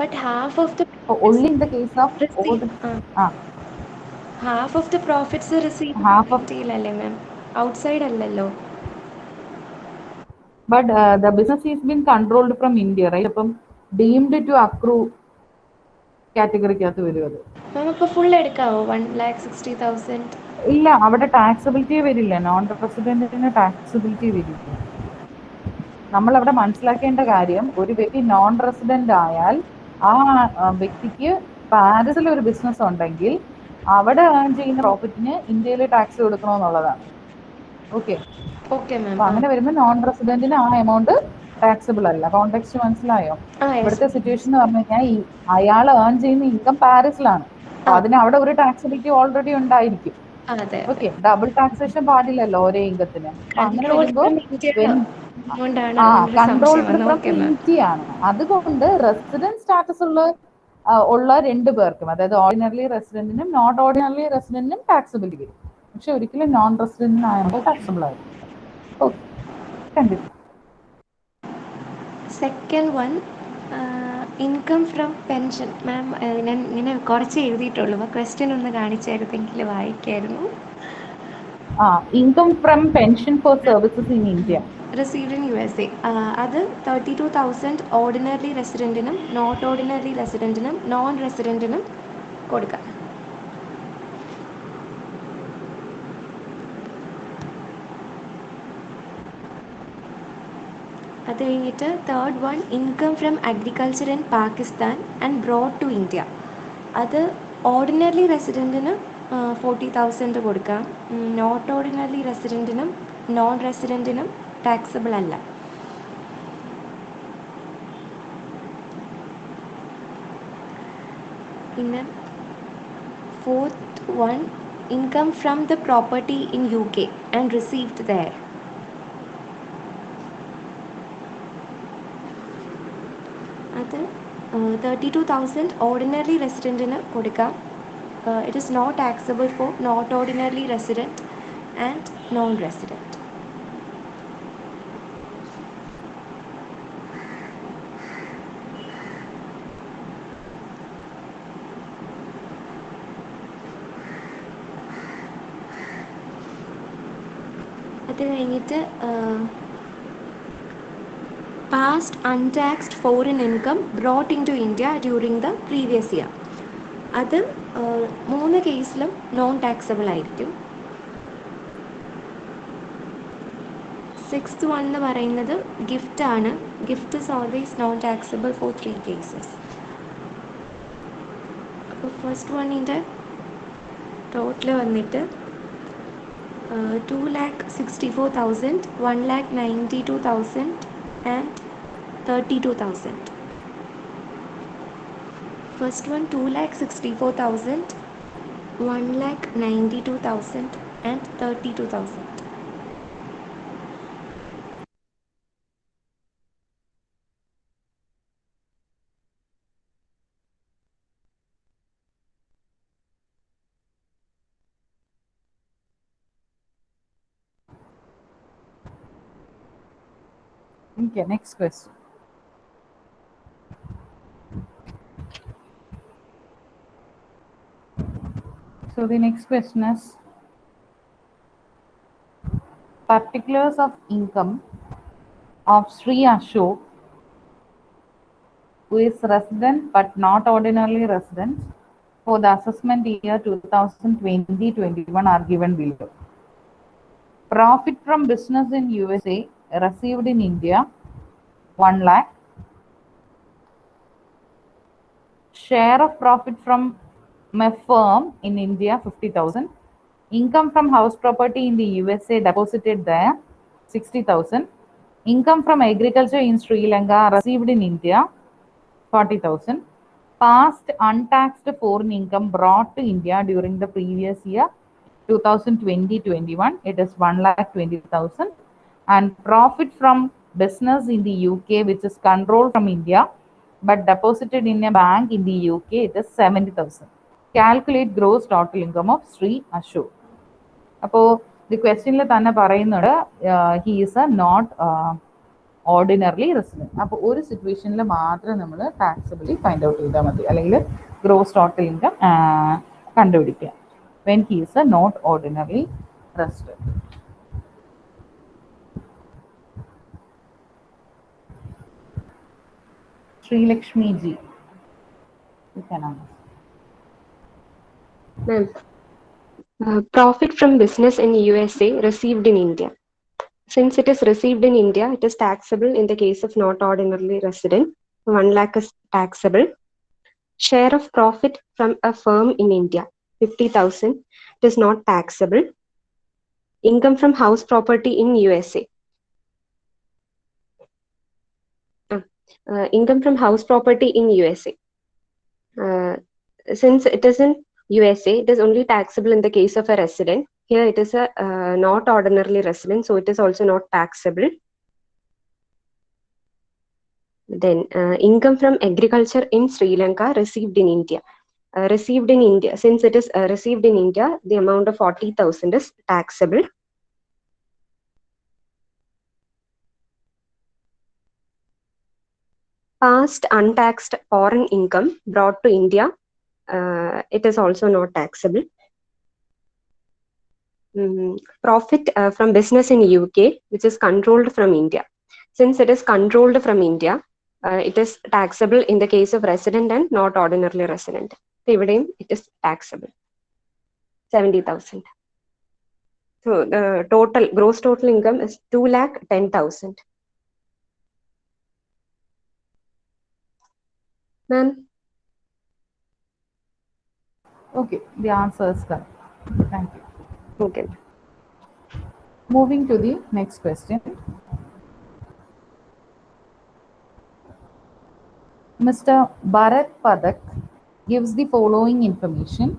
But half of the only in the case of half of the profits are received India അല്ലേ മാം, outside അല്ലല്ലോ. But the business is being controlled from India, right? അപ്പം deemed to accrue കാറ്റഗറിക്കകത്ത് വരും അത്. മാം അപ്പോൾ full എടുക്കാവോ 1,60,000? ഇല്ല, അവിടെ taxability വരില്ല. Non റെസിഡന്റിന് taxability വരില്ല. നമ്മളവിടെ മനസ്സിലാക്കേണ്ട കാര്യം, ഒരു വ്യക്തി നോൺ റെസിഡന്റ് ആയാൽ ആ വ്യക്തിക്ക് പാരീസിൽ ഒരു ബിസിനസ് ഉണ്ടെങ്കിൽ അവിടെ ഏൺ ചെയ്യുന്ന പ്രോഫിറ്റിന് ഇന്ത്യയിൽ ടാക്സ് കൊടുക്കണമെന്നുള്ളതാണ്. ഓക്കെ, അപ്പൊ അങ്ങനെ വരുമ്പോൾ നോൺ റെസിഡന്റിന് ആ എമൗണ്ട് ടാക്സബിൾ അല്ല. കോണ്ടെക്സ്റ്റ് മനസ്സിലായോ? ഇവിടുത്തെ സിറ്റുവേഷൻ എന്ന് പറഞ്ഞു കഴിഞ്ഞാൽ അയാൾ ഏൺ ചെയ്യുന്ന ഇൻകം പാരീസിലാണ്, അതിന് അവിടെ ഒരു ടാക്സബിലിറ്റി ഓൾറെഡി ഉണ്ടായിരിക്കും. ഓക്കെ, ഡബിൾ ടാക്സേഷൻ പാടില്ലല്ലോ ഒരേ ഇൻകത്തിന്. അങ്ങനെ വരുമ്പോൾ കൺട്രോൾഡ് ഫ്രം ഇന്ത്യ ആണ്. അതുകൊണ്ട് റെസിഡന്റ് സ്റ്റാറ്റസ് ഉള്ള രണ്ടു പേർക്കും, അതായത് ഓർഡിനറി റെസിഡന്റിനും നോട്ട് ഓർഡിനറി റെസിഡന്റിനും ടാക്സബിലിറ്റി വരും. പക്ഷെ ഒരിക്കലും നോൺ റെസിഡന്റിനാകുമ്പോൾ ടാക്സബിൾ ആയിരിക്കും. Okay, continue. Second one, income from pension. Ma'am, ഞാൻ ഇങ്ങനെ കുറച്ച് എഴുതിയിട്ടുള്ളൂ, ആ ക്വസ്റ്റ്യൻ ഒന്ന് കാണിച്ചായിരുന്നെങ്കിൽ വായിക്കായിരുന്നു. Income from pension for services in India received in USA, അത് 32,000 ഓർഡിനറി റെസിഡൻറ്റിനും നോട്ട് ഓർഡിനറി റെസിഡൻറ്റിനും നോൺ റെസിഡൻറ്റിനും കൊടുക്കാം. അത് കഴിഞ്ഞിട്ട് third one income from agriculture in Pakistan and broad to India. അത് ഓർഡിനറി റെസിഡൻറ്റിന് 40,000 കൊടുക്കാം. നോട്ട് ഓർഡിനറി റെസിഡൻറ്റിനും നോൺ റെസിഡൻറ്റിനും ടാക്സബിൾ അല്ല. പിന്നെ fourth one income from the property in UK and received there. അത് 32,000 ഓർഡിനറി റെസിഡൻറ്റിന് കൊടുക്കാം. It is not taxable for not ordinary resident and non resident. അത് കഴിഞ്ഞിട്ട് past untaxed foreign income brought into India during the previous year. അത് 3 കേസിലും non taxable ആയിരിക്കും. Sixth one എന്ന് പറയുന്നത് ഗിഫ്റ്റ് ആണ്. Gift is always non taxable for 3 cases. അപ്പോൾ first വണ്ണിൻ്റെ ടോട്ടൽ വന്നിട്ട് 2,64,000, 1,92,000 and 32,000. First one 2,64,000, 1,92,000 and 32,000. Okay, next question. So the next question is particulars of income of Sri Ashok, who is resident but not ordinarily resident, for the assessment year 2020-21 are given below. Profit from business in USA received in India 1 lakh. Share of profit from my firm in India 50,000. Income from house property in the USA deposited there 60,000. Income from agriculture in Sri Lanka received in India 40,000. Past untaxed foreign income brought to India during the previous year 2020-21, it is 1,20,000. And profit from business in the UK, which is controlled from India but deposited in a bank in the UK, it is 70,000. Calculate gross total income of Sri Ashok. അപ്പോൾ the ക്വസ്റ്റ്യനിൽ തന്നെ പറയുന്നത് he is a not ordinary resident. അപ്പോൾ ഒരു സിറ്റുവേഷനിൽ മാത്രം നമ്മൾ ടാക്സബിളി find out ചെയ്താൽ മതി, അല്ലെങ്കിൽ ഗ്രോസ് ടോട്ടൽ ഇൻകം കണ്ടുപിടിക്കുക. When he is a not ordinary resident. Sri Lakshmi ji, you can answer. Ma'am, profit from business in USA received in India. Since it is received in India, it is taxable in the case of not ordinarily resident. 1 lakh is taxable. Share of profit from a firm in India 50,000. It is not taxable. Income from house property in USA. Income from house property in USA. Since it is in USA, it is only taxable in the case of a resident. Here it is a not ordinarily resident, so it is also not taxable. Then income from agriculture in Sri Lanka received in India. Received in India, since it is received in India, the amount of 40,000 is taxable. Past untaxed foreign income brought to India, it is also not taxable. Profit from business in UK, which is controlled from India. Since it is controlled from India, it is taxable in the case of resident and not ordinarily resident. Dividend, it is taxable. 70,000. So the total gross total income is 2,10,000. Ma'am, Okay, the answer is correct. Thank you. okay. Moving to the next question. Mr. Bharat Padak gives the following information.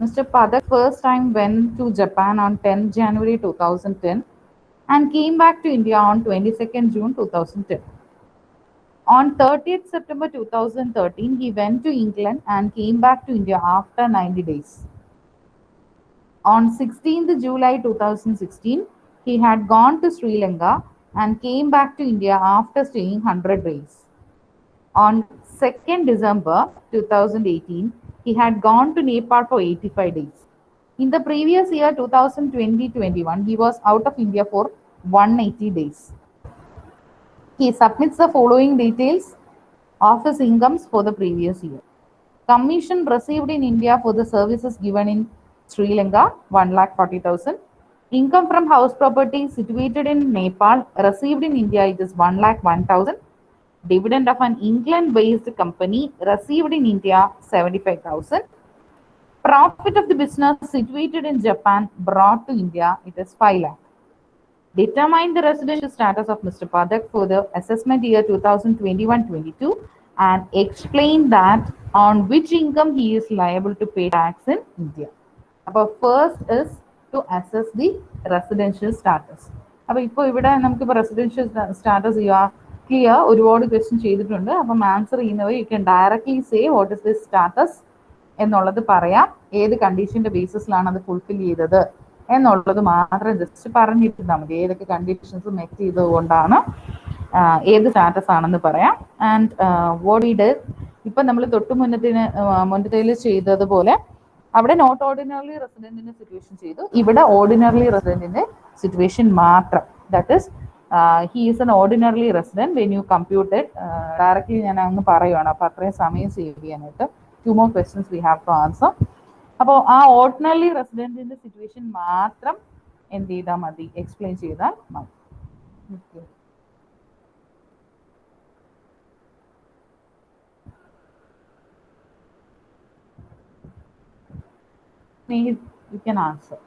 Mr. Padak first time went to Japan on 10 January 2010 and came back to India on 22nd June 2010. On 30th September 2013, he went to England and came back to India after 90 days. On 16th July 2016, he had gone to Sri Lanka and came back to India after staying 100 days. On 2nd December 2018, he had gone to Nepal for 85 days. In the previous year, 2020-21, he was out of India for 180 days. He submits the following details of his incomes for the previous year. Commission received in India for the services given in Sri Lanka, 1,40,000. Income from house property situated in Nepal received in India, it is 1,01,000. Dividend of an England-based company received in India, 75,000. Profit of the business situated in Japan brought to India, it is 5 lakh. Determine the residential status of Mr. Padak for the assessment year 2021-22 and explain that on which income he is liable to pay tax in India. അപ്പോൾ first is to assess the residential status. അപ്പോൾ ഇപ്പോൾ ഇവിടെ നമുക്കിപ്പോൾ residential status clear ഒരുപാട് question ചെയ്തിട്ടുണ്ട്. അപ്പം answer ചെയ്യുന്നവർ you can directly say what is this status എന്നുള്ളത് പറയാം. ഏത് കണ്ടീഷൻ്റെ ബേസിസിലാണ് അത് ഫുൾഫിൽ ചെയ്തത് എന്നുള്ളത് മാത്രം ജസ്റ്റ് പറഞ്ഞിരുന്നാൽ മതി. ഏതൊക്കെ കണ്ടീഷൻസ് മെറ്റ് ചെയ്തുകൊണ്ടാണ് ഏത് സ്റ്റാറ്റസ് ആണെന്ന് പറയാം. ആൻഡ് വാട്ട് ഇറ്റ് ഇസ്, ഇപ്പം നമ്മൾ തൊട്ട് മുന്നത്തേൽ ചെയ്തതുപോലെ അവിടെ നോട്ട് ഓർഡിനറി റെസിഡന്റിന്റെ സിറ്റുവേഷൻ ചെയ്തു, ഇവിടെ ഓർഡിനറി റെസിഡന്റിന്റെ സിറ്റുവേഷൻ മാത്രം. That is he is N ordinary resident when you computed. Directly ഞാൻ അങ്ങ് പറയുവാണ്, അപ്പോൾ അത്രയും സമയം സേവ് ചെയ്യാനായിട്ട്. 2 more questions we have to answer. അപ്പോൾ ആ ഓർഡിനറി റെസിഡന്റിന്റെ സിറ്റുവേഷൻ മാത്രം എന്ത് ചെയ്താൽ മതി, എക്സ്പ്ലെയിൻ ചെയ്താൽ മതി. You can answer.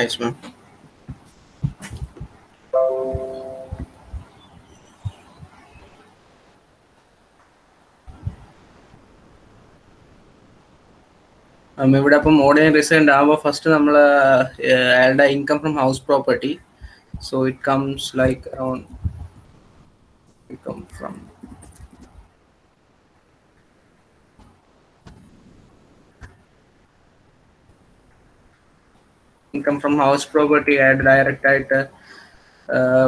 Yes, ma'am. ഇവിടെ അപ്പം ഓർഡിനറി റെസിഡന്റ് ആവുമ്പോൾ ഫസ്റ്റ് നമ്മൾ അയാളുടെ income from house property. So it comes like around income from house property add direct ആയിട്ട്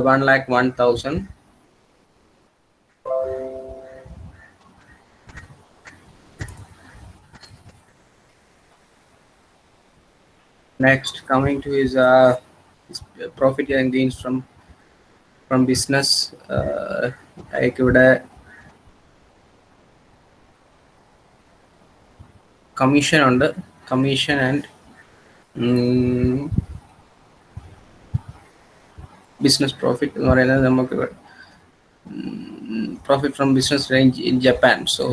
1,01,000. Next, coming to his profit and gains from business, like ഇവിടെ commission ഉണ്ട്, commission and business profit എന്ന് പറയുന്നത് നമുക്ക് profit from business range in Japan. So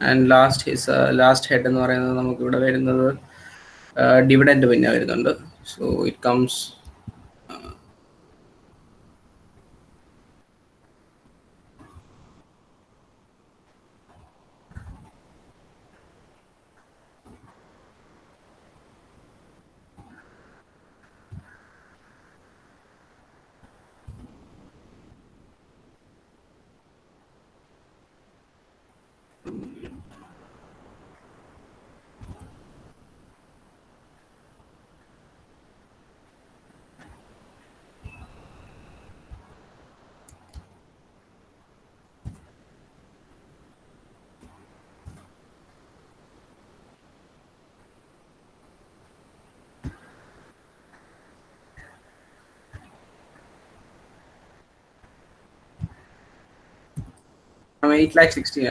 and last head എന്ന് പറയുന്നത് നമുക്ക് ഇവിടെ വരുന്നത് ഡിവിഡൻഡ് പിന്നെ വരുന്നുണ്ട്. So it comes 8 lakh 60.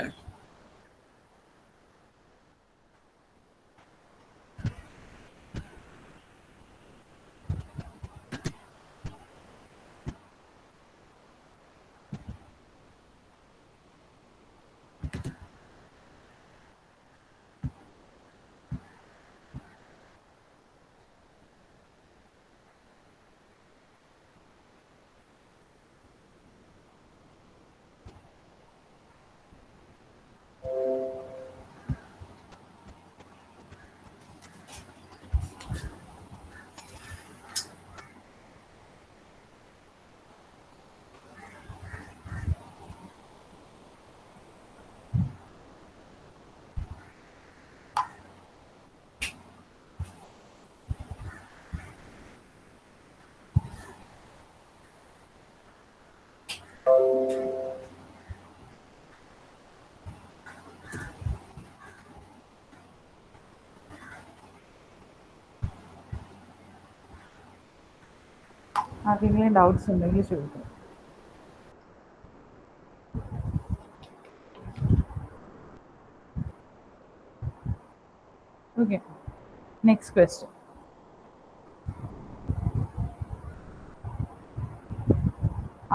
ആർക്കെങ്കിലും ഡൗട്ട്സ് ഉണ്ടെങ്കിൽ ചോദിക്കും. Okay, next question.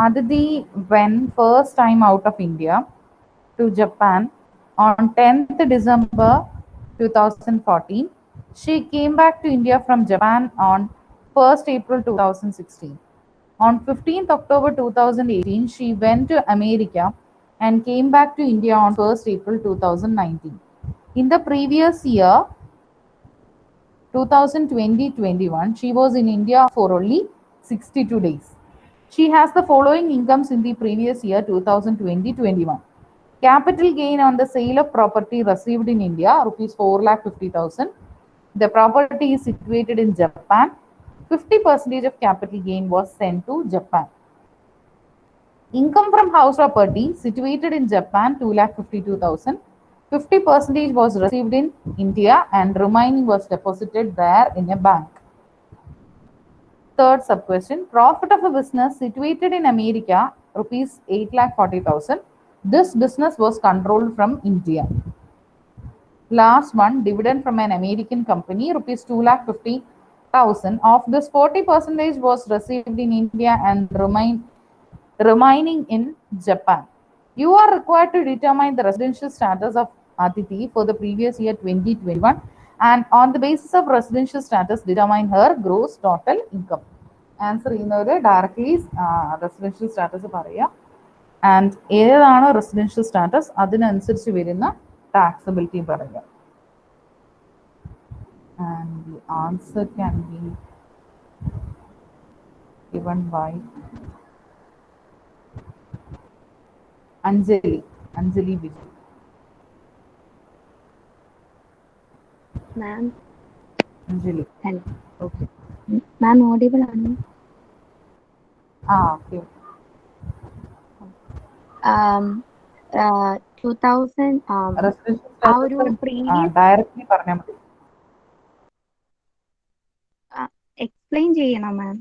Aditi went first time out of India to Japan on 10th December 2014. She came back to India from Japan on 1st April 2016. On 15th October 2018, she went to America and came back to India on 1st April 2019. In the previous year, 2020-21, she was in India for only 62 days. She has the following incomes in the previous year, 2020-21. Capital gain on the sale of property received in India, rupees 4,50,000. The property is situated in Japan. 50% of capital gain was sent to Japan. Income from house property situated in Japan, 2,52,000. 50% was received in India and remaining was deposited there in a bank. Third sub-question, profit of a business situated in America, rupees 8,40,000. This business was controlled from India. Last one, dividend from an American company, rupees 2,50,000. Of this, 40% was received in India and remaining in Japan. You are required to determine the residential status of Aditi for the previous year 2021, and on the basis of residential status determine her gross total income. Answer ചെയ്യുന്നവര് directly residential status പറയുക, and ഏതാണോ residential status അതിനനുസരിച്ച് വരുന്ന taxability പറയുക. And the answer can be given by Anjali Vijay. Ma'am. Anjali. Hello. Okay. Ma'am, audible ആണ്? Okay. 2000 ആ ഒരു previous directly പറഞ്ഞാൽ മതി. എക്സ്പ്ലെയിൻ ചെയ്യണം ma'am.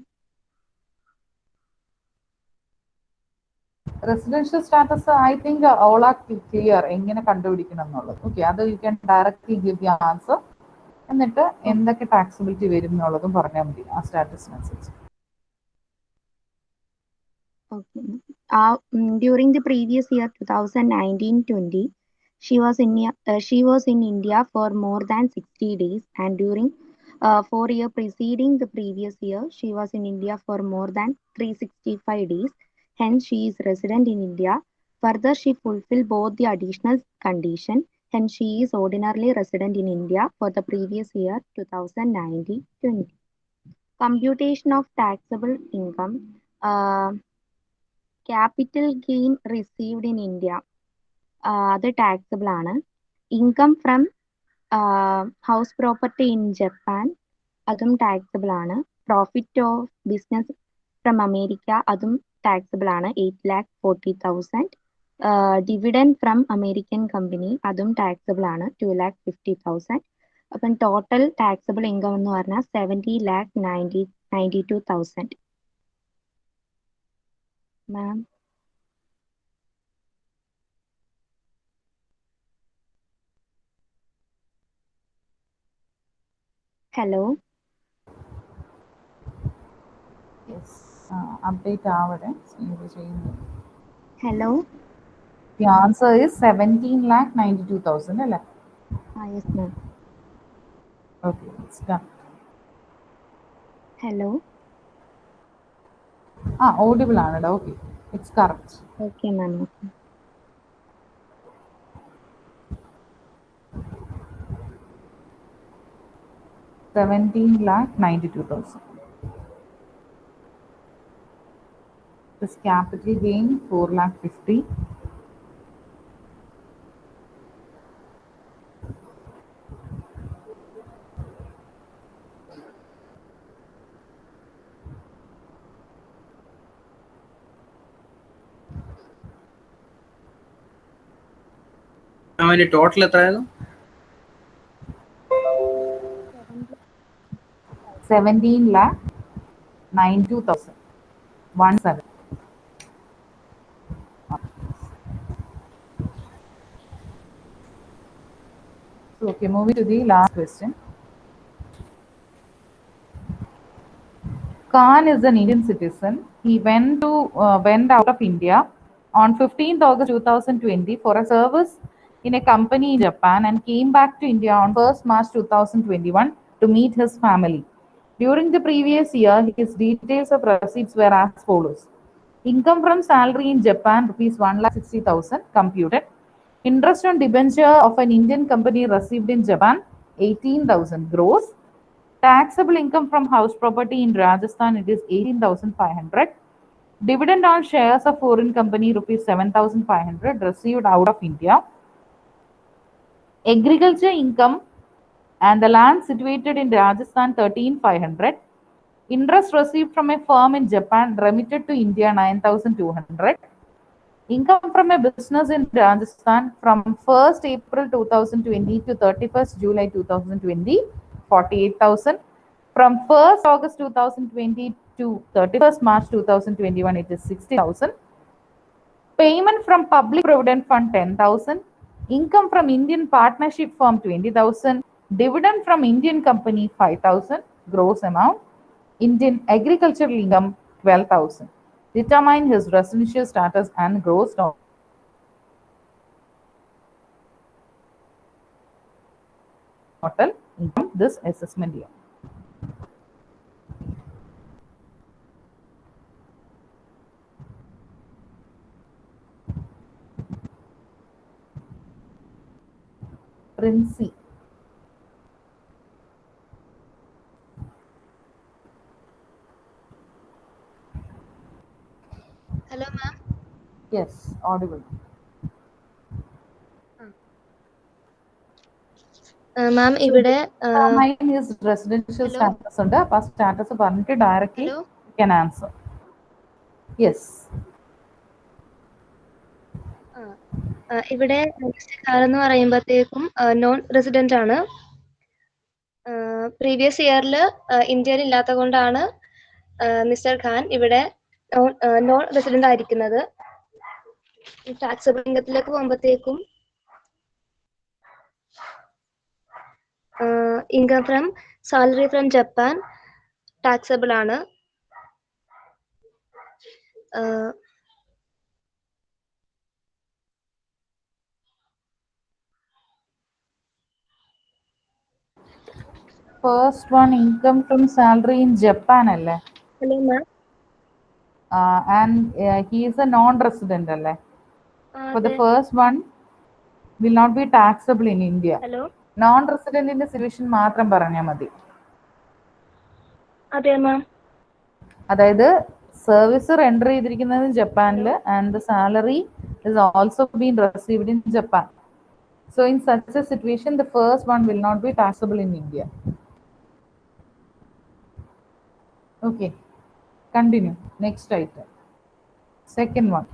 Residential status I think all are clear എങ്ങനെ കണ്ടുപിടിക്കണം എന്നുള്ളത്. ഓക്കെ, അത് you can directly give the answer, എന്നിട്ട് എന്തൊക്കെ ടാക്സിബിലിറ്റി വരും എന്നുള്ളതും പറഞ്ഞാൽ മതി ആ സ്റ്റാറ്റസിനനുസരിച്ച്. Okay. During the previous year 2019-20, she was in India for more than 60 days, and during 4 years preceding the previous year, she was in India for more than 365 days. Hence, she is resident in India. Further, she fulfilled both the additional condition. Hence, she is ordinarily resident in India for the previous year 2019-20. Computation of taxable income. Capital gain received in India. അത് taxable ആണ്. Income from house property in Japan അതും taxable ആണ്. Profit of business from America അതും taxable ആണ്, 8,40,000. Dividend from American company അതും taxable ആണ്, 2,50,000. അപ്പം total taxable income എന്ന് പറഞ്ഞാൽ 70,92,000. മാം ഹലോ അപ്ഡേറ്റ് ആവട്ടെ. ഇത് ചെയ്യുന്നു. ഹലോ The answer is 17,92,000 അല്ലേ? Yes ma'am. Okay, it's done. Hello audible ആണ്. Okay, it's correct. Okay ma'am. 17,92,000. This capital gain 4,50,000. അവന് ടോട്ടൽ എത്രയായിരുന്നു? 17,92,000. 17. So, okay, moving to the last question. Khan is an Indian citizen. He went out of India on 15th August 2020 for a service in a company in Japan and came back to India on 1st March 2021 to meet his family. During the previous year, his details of receipts were as follows. Income from salary in Japan, rupees 1,60,000 computed. Interest on debenture of an Indian company received in Japan, 18,000 gross. Taxable income from house property in Rajasthan, it is 18,500. Dividend on shares of foreign company, rupees 7,500 received out of India. Agriculture income and the land situated in Rajasthan, 13,500. Interest received from a firm in Japan remitted to India, 9,200. Income from a business in Rajasthan from 1st April 2020 to 31st July 2020, 48,000. From 1st August 2020 to 31st March 2021, it is 60,000. Payment from Public Provident Fund, 10,000. Income from Indian partnership firm, 20,000. Dividend from Indian company, 5,000. Gross amount. Indian agricultural income, 12,000. Determine his residential status and gross total income this assessment year. Princey. Hello, ma'am. Yes, audible. Ma'am, ഇവിടെ his residential status ഉണ്ട്. അപ്പോൾ ആ status പറഞ്ഞിട്ട് directly you can answer. Yes. ഇവിടെ ഖാൻ എന്ന് പറയുമ്പോഴത്തേക്കും non resident ആണ്. Previous ഇയറിൽ ഇന്ത്യയിൽ ഇല്ലാത്ത കൊണ്ടാണ് മിസ്റ്റർ ഖാൻ ഇവിടെ നോൺ റെസിഡന്റ് ആയിരിക്കുന്നത്. ടാക്സബിൾ ഇൻകത്തിലേക്ക് പോകുമ്പോഴത്തേക്കും income from salary from Japan taxable ആണ്. First one, income from salary in Japan അല്ലേ? Hello, ma'am. And he is a non-resident അല്ലേ? For the first one will not be taxable in India. Hello. Non-residentന്റെ situation മാത്രം പറഞ്ഞാൽ മതി. അതെ മാം. അതായത് service render ചെയ്തിരിക്കുന്നത് ജപ്പാനിൽ and the salary is also been received in Japan. So in such a situation, the first one will not be taxable in India. Okay, continue. Next item. Second one.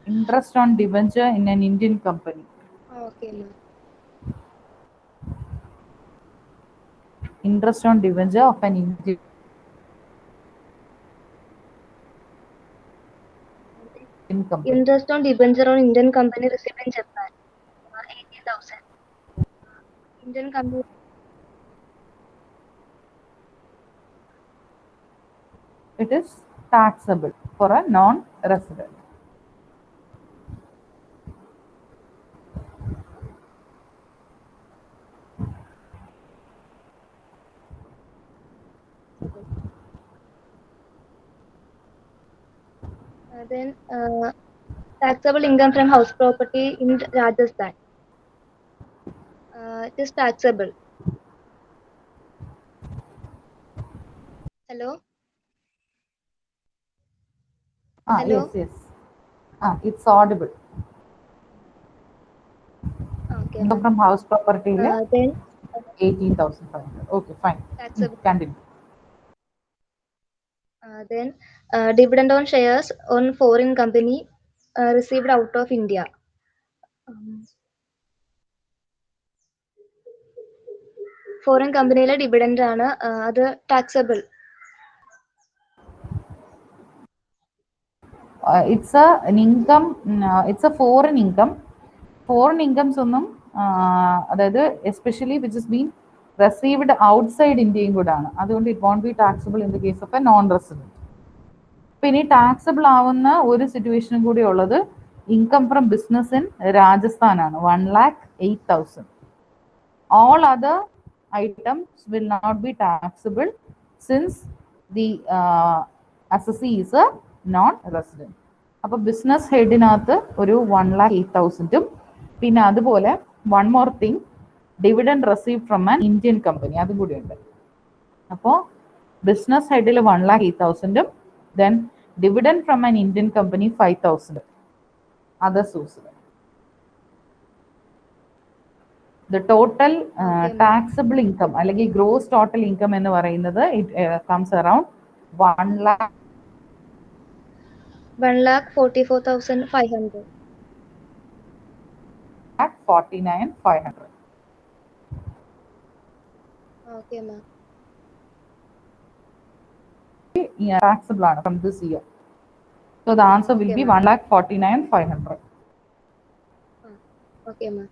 Interest on debenture in an Indian company. Okay, ma'am. Interest on debenture of an Indian company. Interest on debenture on Indian company received in Japan. 80,000. Indian company. It is taxable for a non-resident. Then taxable income from house property in Rajasthan. It is taxable. Hello? Hello? Yes. It's audible. Okay, Income ma'am. from house property Then 18,500. Okay, fine. taxable. Continue. Then dividend on shares on foreign company received out of India. Foreign company dividend ആണ് അത് taxable. It's an income. It's a foreign income. Foreign incomes ഒന്നും അതായത് especially which is been received outside ഇന്ത്യയും കൂടാണ്. അതുകൊണ്ട് it won't be taxable in the case of a non resident. അപ്പൊ ഇനി taxable ആവുന്ന ഒരു സിറ്റുവേഷനും കൂടി ഉള്ളത് ഇൻകം ഫ്രം ബിസിനസ് ഇൻ രാജസ്ഥാനാണ് 1,08,000. All other items will not be taxable since the assessee is a non-resident. അപ്പോൾ ബിസിനസ് ഹെഡിനകത്ത് ഒരു 1,08,000ഉം പിന്നെ അതുപോലെ one more thing dividend receive from an Indian company അതും കൂടി ഉണ്ട്. അപ്പോൾ ബിസിനസ് ഹെഡിൽ 1,08,000ഉം then dividend from an Indian company 5,000. Other സോഴ്സിൽ the total taxable income അല്ലെങ്കിൽ gross total income എന്ന് പറയുന്നത് it comes around 1,44,500. 1,49,500. Okay, ma'am. Taxable ആണ് from this year. So the answer will be 1,49,500. Okay, ma'am.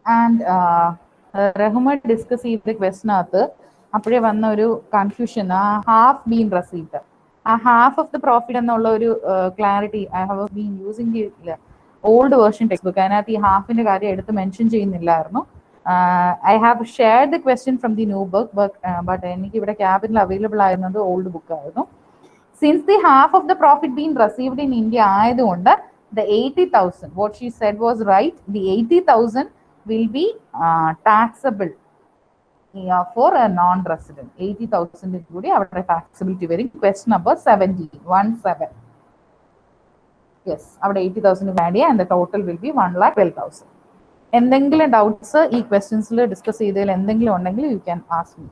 And Rahma discuss ചെയ്ത ക്വസ്റ്റിനകത്ത് അപ്പോഴേ വന്ന ഒരു കൺഫ്യൂഷൻ ആ ഹാഫ് ബീൻ റെസീവ്ഡ് ആ ഹാഫ് ഓഫ് ദ പ്രോഫിറ്റ് എന്നുള്ള ഒരു clarity I have been using old version text book. അതിനകത്ത് ഈ ഹാഫിന്റെ കാര്യം എടുത്ത് മെൻഷൻ ചെയ്യുന്നില്ലായിരുന്നു. I have share the question from the new book but എനിക്ക് ഇവിടെ ക്യാബിനിൽ അവൈലബിൾ ആയിരുന്നത് ഓൾഡ് ബുക്ക് ആയിരുന്നു. Since the half of the profit been received in India ആയതുകൊണ്ട് the 80,000, what she said was right. The 80,000 will be taxable for a non-resident. 80,000 കൂടി അവിടെ taxability വരും. Question number 17. Yes, അവിടെ 80,000 ആഡ് ചെയ്യുക, and the total will be 1,12,000. എന്തെങ്കിലും doubts ഈ ക്വസ്റ്റ്യൻസിൽ discuss ചെയ്തതിൽ എന്തെങ്കിലും ഉണ്ടെങ്കിൽ യു ക്യാൻ ആസ്ക് മീ.